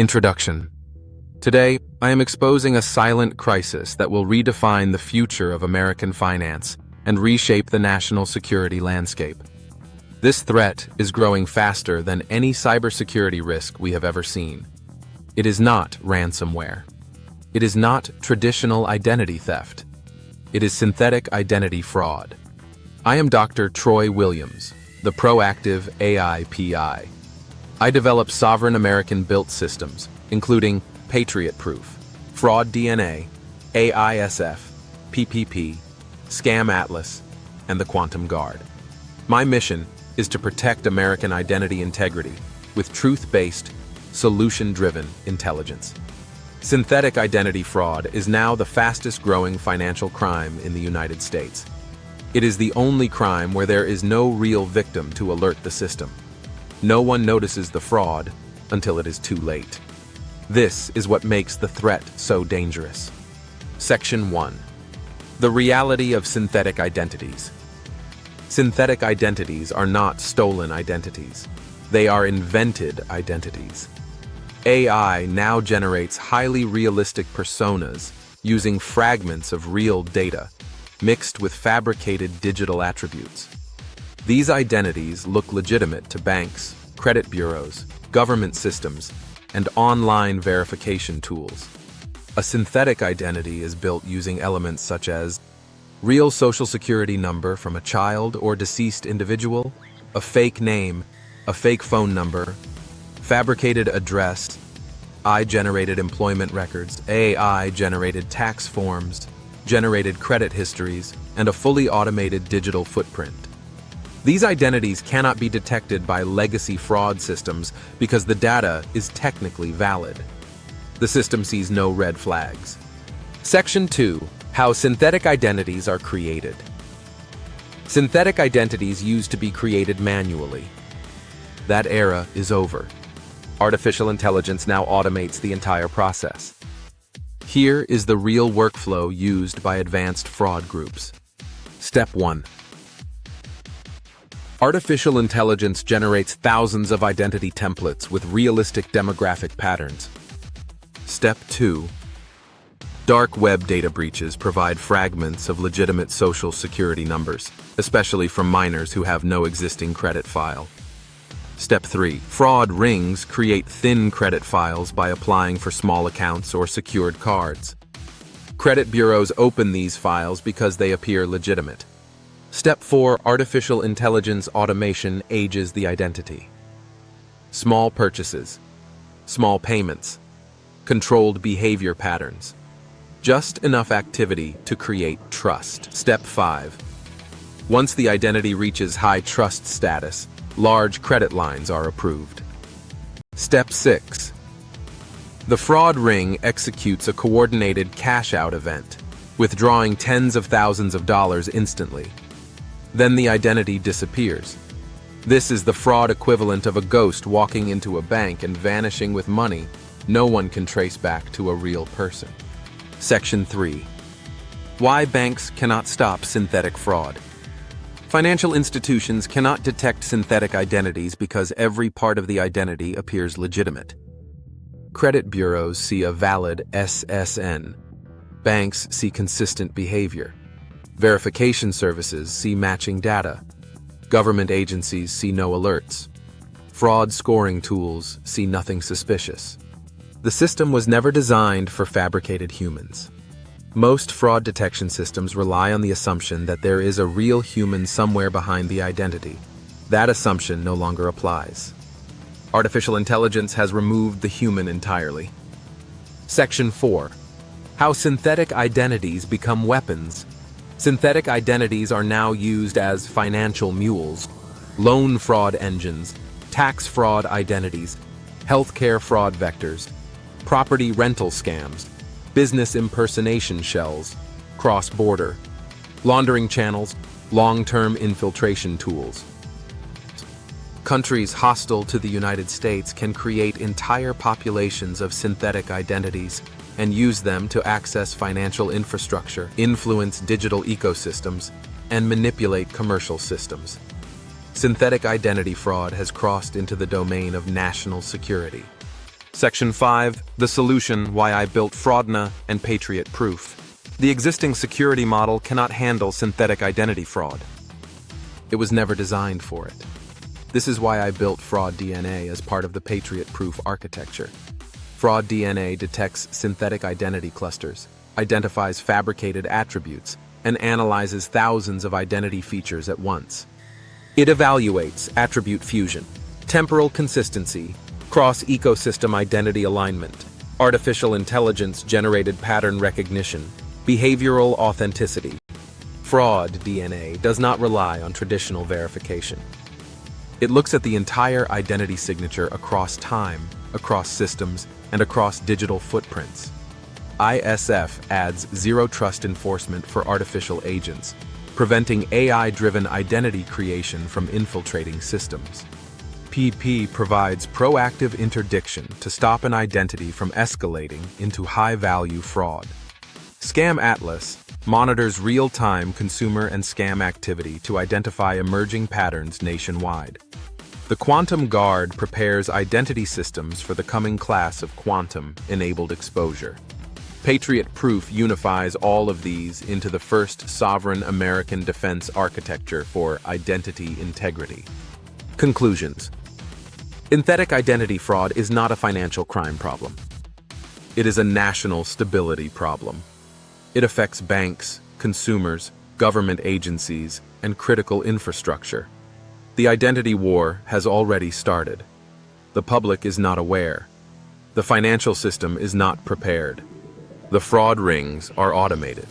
Introduction. Today, I am exposing a silent crisis that will redefine the future of American finance and reshape the national security landscape. This threat is growing faster than any cybersecurity risk we have ever seen. It is not ransomware. It is not traditional identity theft. It is synthetic identity fraud. I am Dr. Troy Williams, the proactive AI PI. I develop sovereign American-built systems, including PatriotProof, FraudDNA, AISF, PPP, ScamAtlas, and the Quantum Guard. My mission is to protect American identity integrity with truth-based, solution-driven intelligence. Synthetic identity fraud is now the fastest-growing financial crime in the United States. It is the only crime where there is no real victim to alert the system. No one notices the fraud until it is too late. This is what makes the threat so dangerous. Section 1. The reality of synthetic identities. Synthetic identities are not stolen identities. They are invented identities. AI now generates highly realistic personas using fragments of real data, mixed with fabricated digital attributes. These identities look legitimate to banks, credit bureaus, government systems, and online verification tools. A synthetic identity is built using elements such as real social security number from a child or deceased individual, a fake name, a fake phone number, fabricated address, AI-generated employment records, AI-generated tax forms, generated credit histories, and a fully automated digital footprint. These identities cannot be detected by legacy fraud systems because the data is technically valid. The system sees no red flags. Section 2. How synthetic identities are created. Synthetic identities used to be created manually. That era is over. Artificial intelligence now automates the entire process. Here is the real workflow used by advanced fraud groups. Step 1. Artificial intelligence generates thousands of identity templates with realistic demographic patterns. Step 2. Dark web data breaches provide fragments of legitimate social security numbers, especially from minors who have no existing credit file. Step 3. Fraud rings create thin credit files by applying for small accounts or secured cards. Credit bureaus open these files because they appear legitimate. Step 4. Artificial intelligence automation ages the identity. Small purchases, small payments, controlled behavior patterns. Just enough activity to create trust. Step 5. Once the identity reaches high trust status, large credit lines are approved. Step 6. The fraud ring executes a coordinated cash-out event, withdrawing tens of thousands of dollars instantly. Then the identity disappears. This is the fraud equivalent of a ghost walking into a bank and vanishing with money no one can trace back to a real person. Section 3. Why banks cannot stop synthetic fraud. Financial institutions cannot detect synthetic identities because every part of the identity appears legitimate. Credit bureaus see a valid SSN. Banks see consistent behavior. Verification services see matching data. Government agencies see no alerts. Fraud scoring tools see nothing suspicious. The system was never designed for fabricated humans. Most fraud detection systems rely on the assumption that there is a real human somewhere behind the identity. That assumption no longer applies. Artificial intelligence has removed the human entirely. Section 4. How synthetic identities become weapons. Synthetic identities are now used as financial mules, loan fraud engines, tax fraud identities, healthcare fraud vectors, property rental scams, business impersonation shells, cross-border, laundering channels, long-term infiltration tools. Countries hostile to the United States can create entire populations of synthetic identities and use them to access financial infrastructure, influence digital ecosystems, and manipulate commercial systems. Synthetic identity fraud has crossed into the domain of national security. Section 5, the solution why I built FraudDNA and PatriotProof. The existing security model cannot handle synthetic identity fraud. It was never designed for it. This is why I built FraudDNA as part of the PatriotProof architecture. FraudDNA detects synthetic identity clusters, identifies fabricated attributes, and analyzes thousands of identity features at once. It evaluates attribute fusion, temporal consistency, cross-ecosystem identity alignment, artificial intelligence-generated pattern recognition, behavioral authenticity. FraudDNA does not rely on traditional verification. It looks at the entire identity signature across time, across systems, and across digital footprints. ISF adds zero-trust enforcement for artificial agents, preventing AI-driven identity creation from infiltrating systems. PP provides proactive interdiction to stop an identity from escalating into high-value fraud. ScamAtlas monitors real-time consumer and scam activity to identify emerging patterns nationwide. The Quantum Guard prepares identity systems for the coming class of quantum-enabled exposure. PatriotProof unifies all of these into the first sovereign American defense architecture for identity integrity. Conclusions. Synthetic identity fraud is not a financial crime problem. It is a national stability problem. It affects banks, consumers, government agencies, and critical infrastructure. The identity war has already started. The public is not aware. The financial system is not prepared. The fraud rings are automated.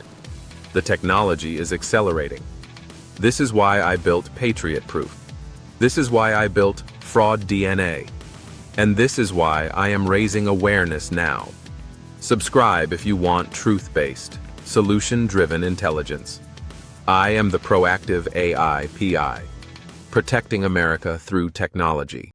The technology is accelerating. This is why I built PatriotProof. This is why I built FraudDNA. And this is why I am raising awareness now. Subscribe if you want truth-based, solution-driven intelligence. I am the proactive AI PI, protecting America through technology.